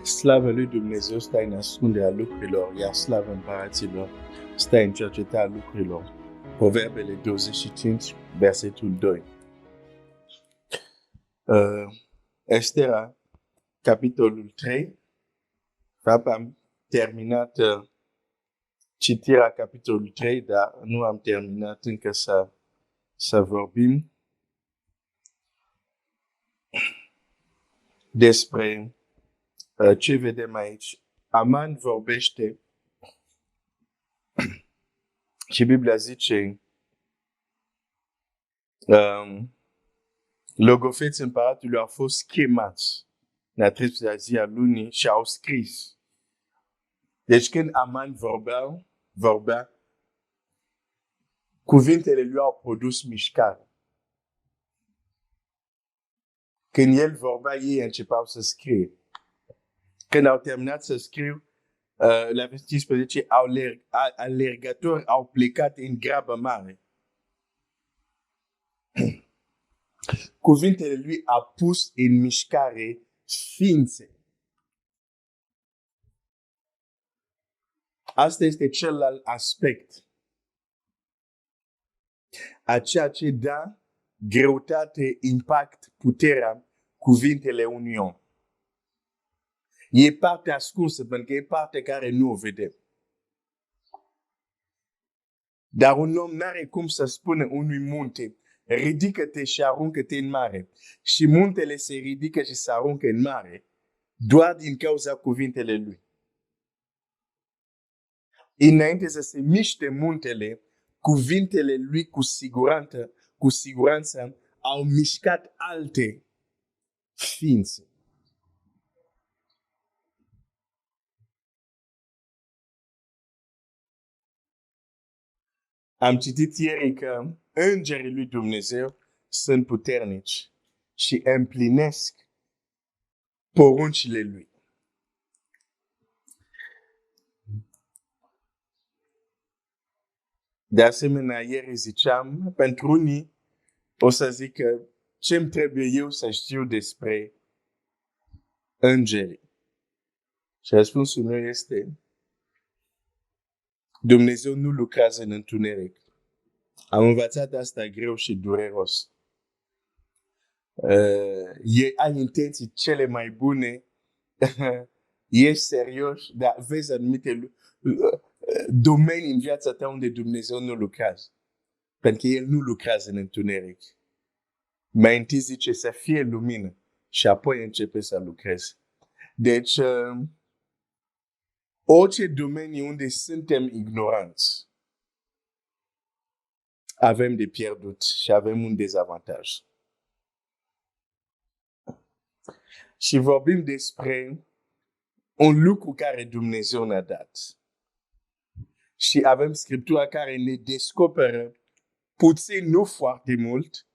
Slavă lui Dumnezeu stă în ascunderea lucrurilor, iar slavă împăraților stă în cercetarea lucrurilor. Proverbele 25, versetul 2. Estera, capitolul 3. Am terminat citirea capitolul 3, dar nu am terminat încă să vorbim despre ce vedem aici. Aman vorbește și Biblia zice logofeții împăratului au fost chemați în a 13-a zi a lunii și au scris. Deci când Aman vorbea, cuvintele lui au produs mișcare. Când el vorbea, ei începeau să scrie. Când au terminat să scriu, la versetul 15, alergători au plecat în grabă mare. Cuvintele lui au pus în mișcare ființe. Asta este celălalt aspect. A ceea ce dă greutate, impact, puterea cuvintele unui om. E partea ascunsă, pentru că e partea care nu o vedem. Dar un om n-are cum să spună unui munte, ridică-te și aruncă-te în mare. Și muntele se ridică și se aruncă în mare, doar din cauza cuvintele lui. Înainte să se miște muntele, cuvintele lui cu siguranță au mișcat alte ființe. Am citit ieri că îngerii lui Dumnezeu sunt puternici și împlinesc poruncile lui. De asemenea, ieri ziceam, pentru unii o să zic că ce-mi trebuie eu să știu despre îngeri. Și răspunsul meu este Dumnezeu nu lucrează în întuneric. Am învățat asta greu și dureros. Ai intenții cele mai bune, ești serios, dar vezi anumite domenii în viața ta unde Dumnezeu nu lucrează. Pentru că El nu lucrează în întuneric. Mai întâi zice să fie lumină și apoi începe să lucreze. Deci, orice domeniu unde suntem ignoranți, avem de pierdut și avem un dezavantaj. Și vorbim despre un lucru care Dumnezeu ne-a dat. Și avem Scriptura care ne descoperă puțin, nu foarte mult.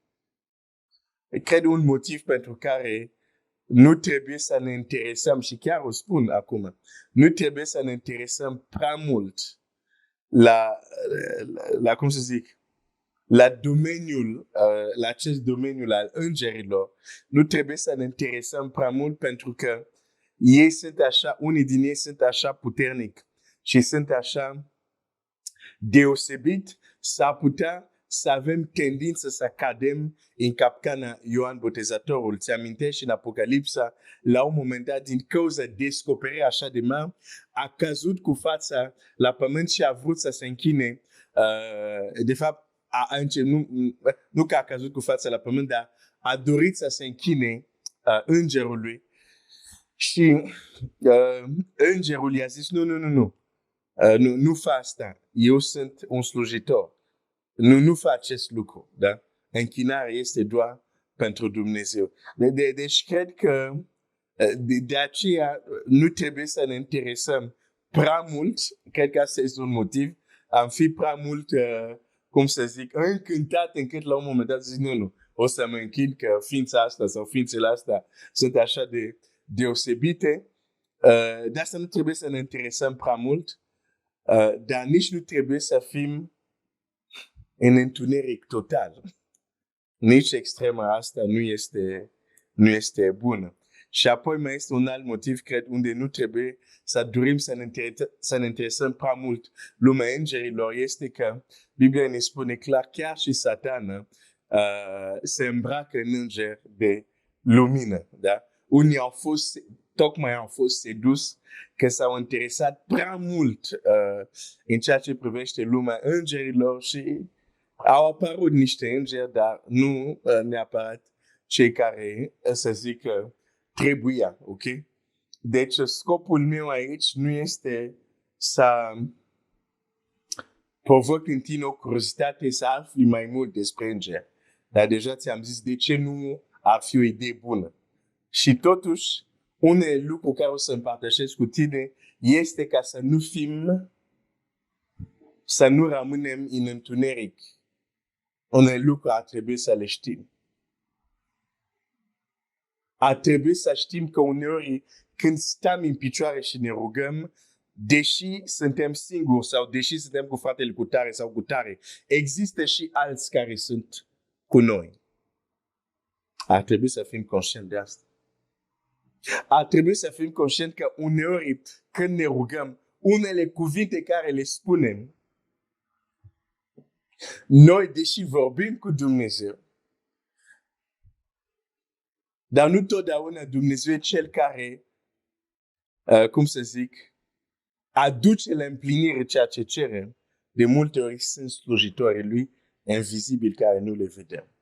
Cred un motiv pentru care nu trebuie să ne interesăm, și chiar o spun acum, nu trebuie să ne interesăm prea mult la cum să zic, la domeniul, la acest domeniu al îngerilor. Nu trebuie să ne interesăm prea mult pentru că ei sunt așa, unii din ei sunt așa puternic și sunt așa deosebit, s-ar putea să avem tendință să cadem în capcana Ioan Botezatorul. Ți amintești în Apocalipsa, la un moment dat, din cauza descoperirii așa de mare, a căzut cu fața la pământ și a vrut să se închine. De fapt, nu că a căzut cu fața la pământ, dar a dorit să se închine îngerului. Și îngerul i-a zis, nu fă asta. Eu sunt un slujitor. Nu fă acest lucru. Da? Închinarea este doar pentru Dumnezeu. Deci cred că de aceea nu trebuie să ne interesăm prea mult. Cred că asta este un motiv. Am fi prea mult, cum să zic, încântat încât la un moment dat zic, nu, o să mă închin că ființa asta sau ființele astea sunt așa de deosebite. De asta nu trebuie să ne interesăm prea mult. Dar nici nu trebuie să fim în întuneric total. Nici extrema asta nu este bună. Și apoi mai este un alt motiv, cred, unde nu trebuie să dorim să ne interesăm prea mult lumea îngerilor, este că Biblia ne spune clar, chiar și Satana se îmbracă în înger de lumină. Da? Unii tocmai au fost sedus că s-au interesat prea mult în ceea ce privește lumea îngerilor și au apărut niște îngeri, dar nu neapărat cei care, să zic, trebuia, ok? Deci scopul meu aici nu este să provoc în tine o curiozitate să afli mai mult despre îngeri. Dar deja ți-am zis de ce nu ar fi o idee bună. Și totuși, unele lucruri care o să împărtășesc cu tine este ca să nu rămânem în întuneric. Unele lucruri ar trebui să le știm. Ar trebui să știm că uneori când stăm în picioare și ne rugăm, deși suntem singuri sau deși suntem cu fratele cu tare sau cu tare, există și alți care sunt cu noi. Ar trebui să fim conștienți de asta. Ar trebui să fim conștienți că uneori când ne rugăm, unele cuvinte care le spunem, noi deși vorbim cu Dumnezeu, dar nu totdeauna Dumnezeu e cel care, cum să zic, aduce la împlinire ceea ce cerem. De multe ori sunt slujitorii lui invizibili care nu le vedem.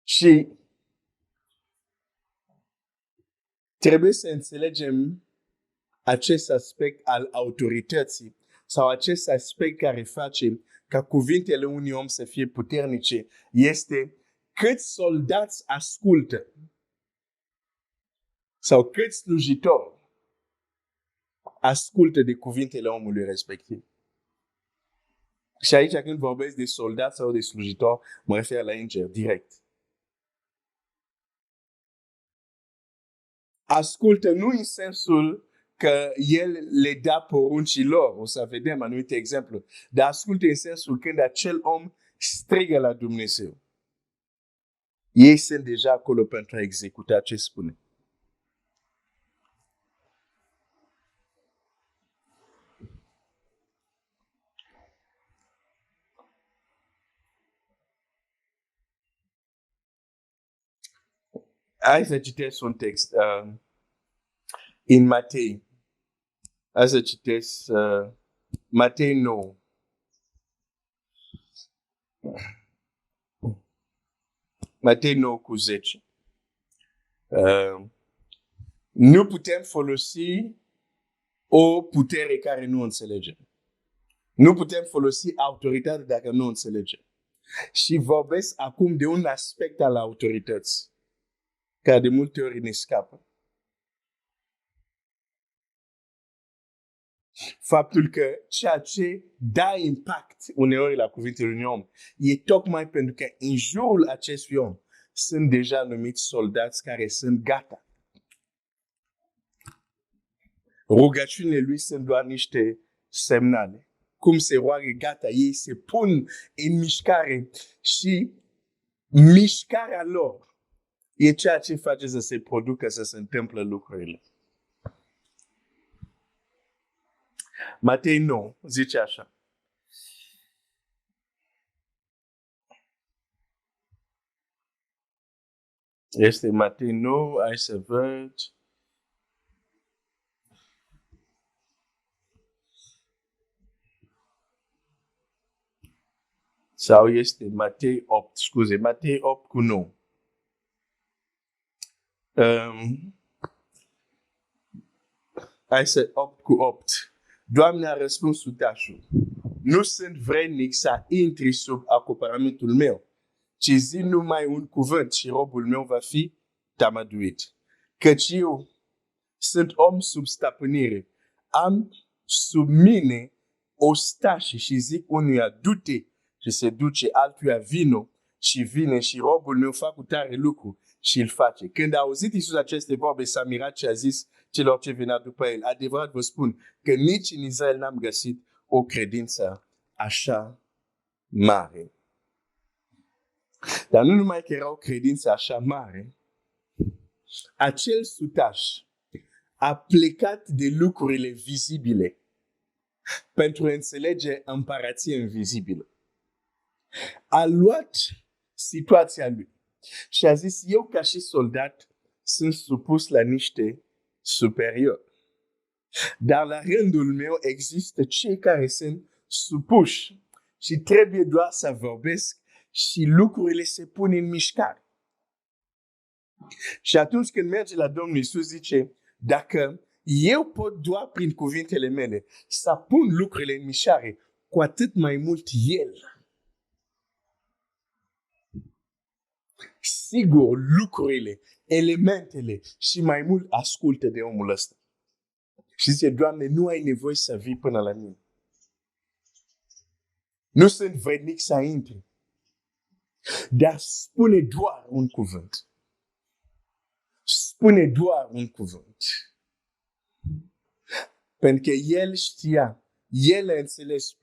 Și trebuie să înțelegem acest aspect al autorității sau acest aspect care face ca cuvintele unui om să fie puternice este câți soldați ascultă sau câți slujitori ascultă de cuvintele omului respectiv. Și aici când vorbesc de soldați sau de slujitori, mă refer la înger direct. Ascultă nu în sensul că el le dă poruncilor, o să vedem anumite exemple, dar ascultă în sensul când acel om strigă la Dumnezeu. Ei sunt deja acolo pentru a executa ce spune. Hai să citesc un text în Matei. Hai să citesc Matei 9. Matei 9 cu 10. Nu putem folosi o putere care nu înțelegem. Nu putem folosi autoritatea dacă nu înțelegem. Și vorbesc acum de un aspect al autorității care de multe ori ne scapă. Faptul că ceea ce dă impact uneori la cuvintele unui om e tocmai pentru că în jurul acestui om sunt deja numiți soldați care sunt gata. Rugăciunile lui sunt doar niște semnale. Cum se roagă gata, ei se pun în mișcare și mișcarea lor e ceea ce face să se producă, să se întâmple lucrurile. Matei 9 zice așa. Este Matei 9, hai să văd. Sau este Matei 8, scuze, Matei 8 cu 9. Hai să 8 cu 8. Doamne a răspuns sutașul. Nu sunt vrednic să intri sub acoperământul meu, ci zi numai un cuvânt și robul meu va fi tămăduit. Căci eu sunt om sub stăpânire. Am sub mine ostași și zic unuia du-te și se duce, altuia vino și vine și robul meu fac cu tare lucru și îl face. Când a auzit Iisus aceste vorbe, s-a mirat și a zis celor ce venea după el, adevărat vă spun că nici în Israel n-am găsit o credință așa mare. Dar nu numai că erau credințe așa mare, acel sutaș a plecat de lucrurile vizibile pentru a înțelege împărația invizibilă. A luat situația lui și a zis, eu ca și soldat sunt supus la niște superiori. Dar la rândul meu există cei care sunt supuși și trebuie doar să vorbesc și lucrurile se pun în mișcare. Și atunci când merge la Domnul Iisus zice, dacă eu pot doar prin cuvintele mele să pun lucrurile în mișcare, cu atât mai mult El. Sigur, lucrurile, elementele și mai mult ascultă de omul ăsta. Și zice, Doamne, nu ai nevoie să vii până la mine. Nu sunt vrednic să intri. Dar spune doar un cuvânt. Spune doar un cuvânt. Pentru că El știa, El a înțeles,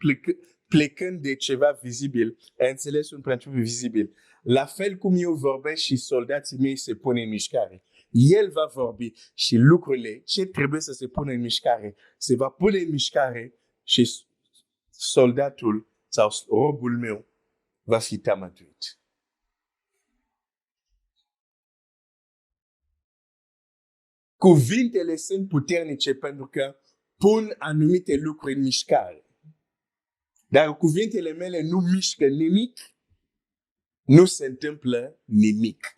plecând de ceva vizibil, a înțeles un principiu vizibil. La fel cum eu vorbesc și soldații mei se pun în mișcare. El va vorbi și lucrurile ce trebuie să se pună în mișcare se va pune în mișcare și soldatul sau robul meu va fi tămăduit. Cuvintele sunt puternice pentru că pun anumite lucruri în mișcare. Dar cuvintele mele nu mișcă nimic, nu se întâmplă nimic.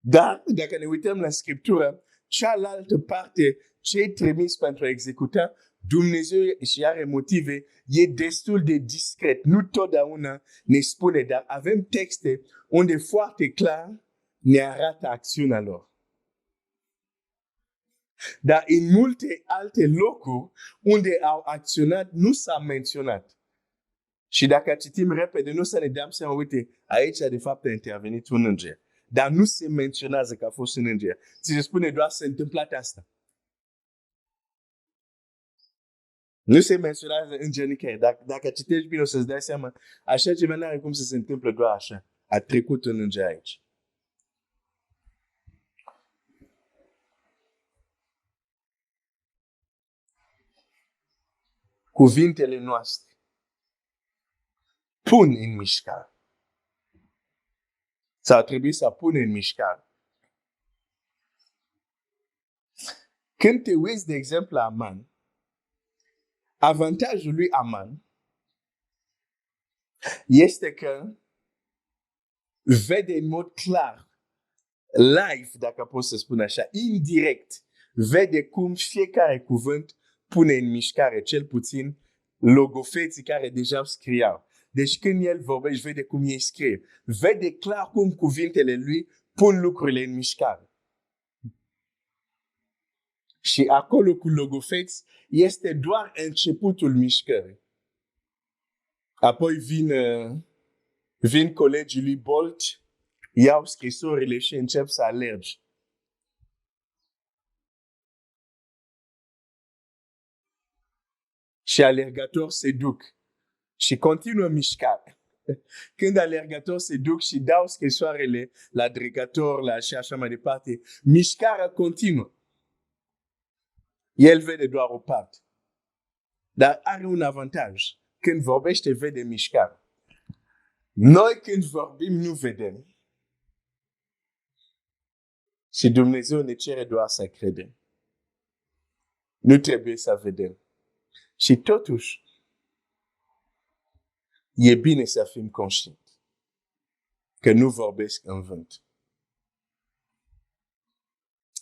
Dar, dacă ne uităm la Scriptură, cealaltă parte, ce-i trimis pentru a executa, Dumnezeu și are motive, e destul de discret. Nu totdeauna ne spune, dar avem texte unde foarte clar ne arată acțiunea lor. Dar în multe alte locuri unde au acționat, nu s-a menționat. Și dacă citim repede, nu să ne dăm seama, uite, aici de fapt a intervenit un înger. Dar nu se menționează că a fost un înger. Ți se spune doar să se întâmplat asta. Nu se menționează înger nicăieri. Dacă citești bine, o să-ți dai seama, așa ceva nu are cum să se întâmple doar așa. A trecut un înger aici. Cuvintele noastre pun în mișcare. Sau trebuie să pun în mișcare. Când te uiți, de exemplu, la Aman, avantajul lui Aman este că vede în mod clar, live, dacă pot să spun așa, indirect, vede cum fiecare cuvânt pune în mișcare, cel puțin logofeții care deja scriau. Deci când el vorbește, vede cum ei scrie. Vede clar cum cuvintele lui pun lucrurile în mișcare. Și acolo cu logofeți este doar începutul mișcării. Apoi vin colegii lui Bolt, iau scrisorile și încep să alergi. Și alergători se duc și continuă mișcarea. Când alergători se duc și dau scrisoarele la dregător, și așa mai departe, mișcarea continuă. El vede doar o parte. Dar are un avantaj. Când vorbește, vede mișcare. Noi când vorbim, nu vedem. Și Dumnezeu ne cere doar să credem. Nu trebuie să vedem. Și totuși, e bine să fim conștienți că nu vorbesc în vânt.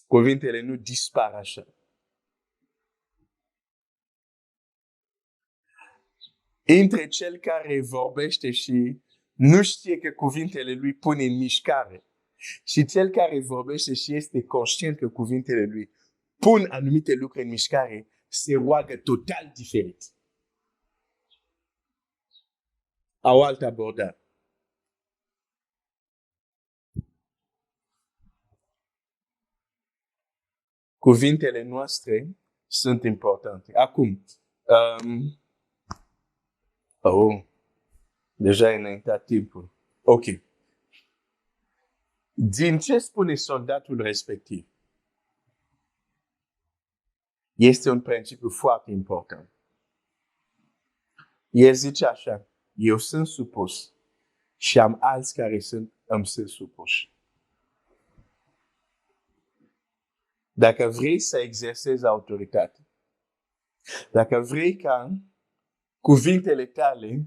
Cuvintele nu dispar așa. Între cel care vorbește și nu știe că cuvintele lui pun în mișcare și cel care vorbește și este conștient că cuvintele lui pun anumite lucruri în mișcare, se roagă total diferit. Au altă abordare. Cuvintele noastre sunt importante. Acum, deja e înaintat timpul. Ok. Din ce spune soldatul respectiv? Este un principiu foarte important. El zice așa, eu sunt supus și am alți care îmi sunt supuși. Dacă vrei să exersezi autoritate, dacă vrei ca cuvintele tale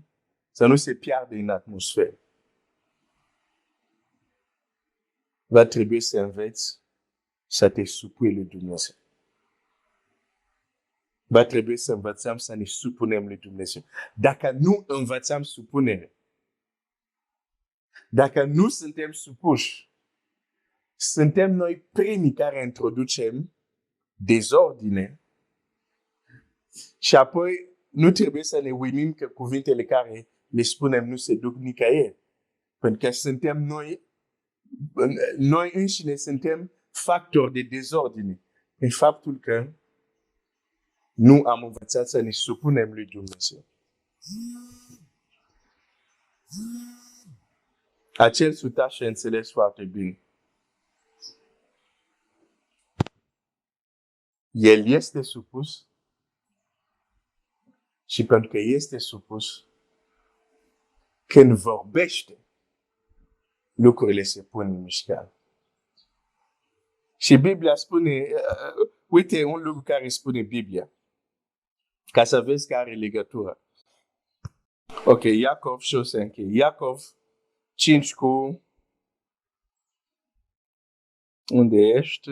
să nu se piardă în atmosferă, va trebui să înveți să te supui lui Dumnezeu. Va trebui să învățăm să ne supunem lui Dumnezeu. Dacă nu învățăm supunere, dacă nu suntem supuși, suntem noi primii care introducem dezordine și apoi nu trebuie să ne uimim că cuvintele care le spunem nu se duc nicăieri. Pentru că suntem noi înșine suntem factori de dezordine. În faptul că nu am învățat să ne supunem lui Dumnezeu. Acel sutaș a înțeles foarte bine. El este supus și pentru că este supus, când vorbește, lucrurile se pun în mișcare. Și Biblia spune, uite un lucru care spune Biblia, ca să vezi că are legătură. Ok, Iacov și o să închei. Iacov 5 cu... Unde ești?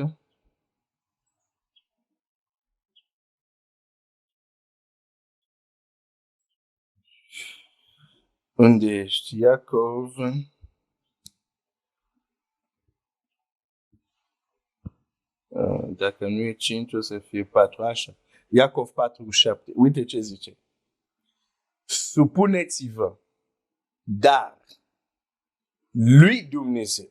Unde ești? Iacov... Dacă nu e 5, o să fie 4, așa. Iacov 4:7. Uite ce zice. Supuneți-vă, dar lui Dumnezeu,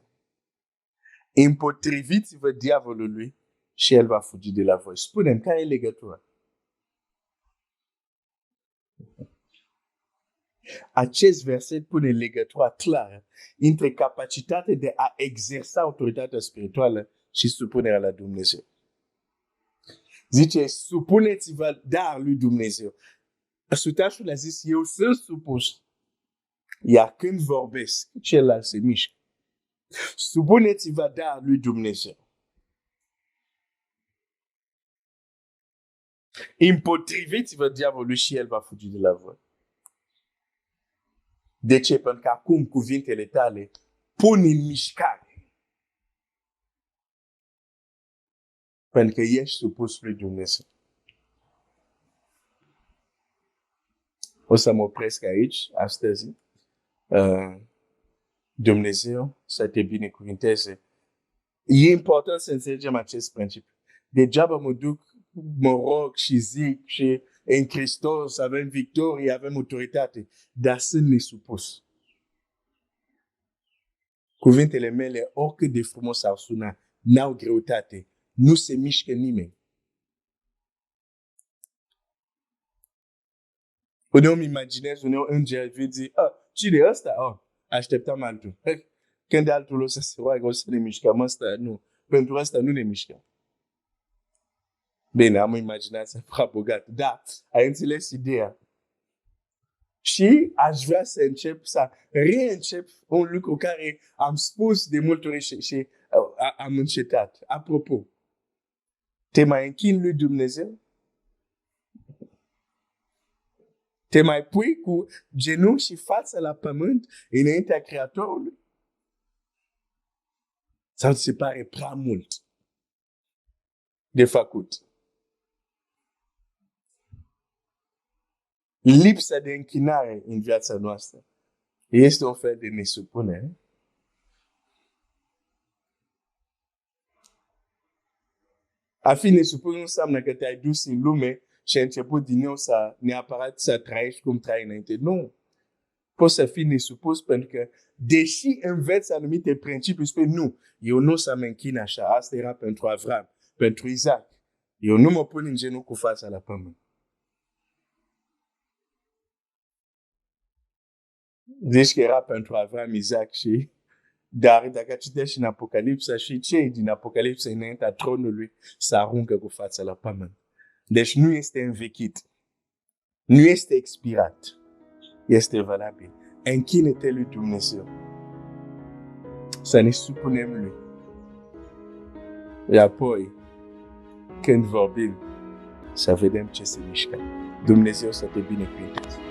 împotriviți-vă diavolului și el va fugi de la voi. Spune-mi, care e legătura? Acest verset pune legătura clară între capacitatea de a exersa autoritatea spirituală și supunerea la Dumnezeu. Zice, supuneți-vă dar lui Dumnezeu. Sutașul a zis, eu sunt supus. Iar când vorbesc, celălalt se mișcă. Supuneți-vă dar lui Dumnezeu. Împotriviți-vă diavolului și el va fugi de la voi. De ce? Pentru că acum cuvintele tale pun în mișcare. Pentru că ești supus lui Dumnezeu. O să mă opresc aici, astăzi. Dumnezeu să te binecuvinteze. E important să înțelegem acest principiu. Degeaba mă duc, mă rog și zic și în Hristos avem victorie, avem autoritate, dar sunt nesupus. Cuvintele mele, oricât de frumos au sunat, n-au greutate. Nu se mișcă nimeni. Uneori îmi imaginez, uneori înger vin zi, cine e ăsta? Așteptam altul. Când altul o să se roagă, o să ne mișcăm. Ăsta nu. Pentru asta nu ne mișcăm. Bine, am o imaginație prea bogată. Da, ai înțeles ideea. Și aș vrea să încep, să reîncep un lucru care am spus de multe ori și am încetat. Apropo, te mai închini lui Dumnezeu? Te mai pui cu genunchi și fața la pământ înaintea Creatorului? Sau ți se pare prea mult de făcut? Lipsa de închinare în viața noastră este un fel de nesupunere. A fi nesupus nu înseamnă că te-ai dus în lume și ai început din nou neapărat să trăiești cum trăiai înainte. Nu. Poți să fii nesupus pentru că, deși înveți anumite principii, spui nu, eu nu o să mă închin așa. Asta era pentru Avram, pentru Isaac. Eu nu mă pun în genul cu fața la pământ. Zici că era pentru Avram, Isaac și... Dar dacă citești în Apocalipsa și cei din Apocalipsa înaintea tronului se aruncă cu fața la pământ. Deci nu este învechit. Nu este expirat. Este valabil. Închină-te lui Dumnezeu. Să ne supunem lui. Și apoi, când vorbim, să vedem ce se mișcă. Dumnezeu să te binecuvânteze.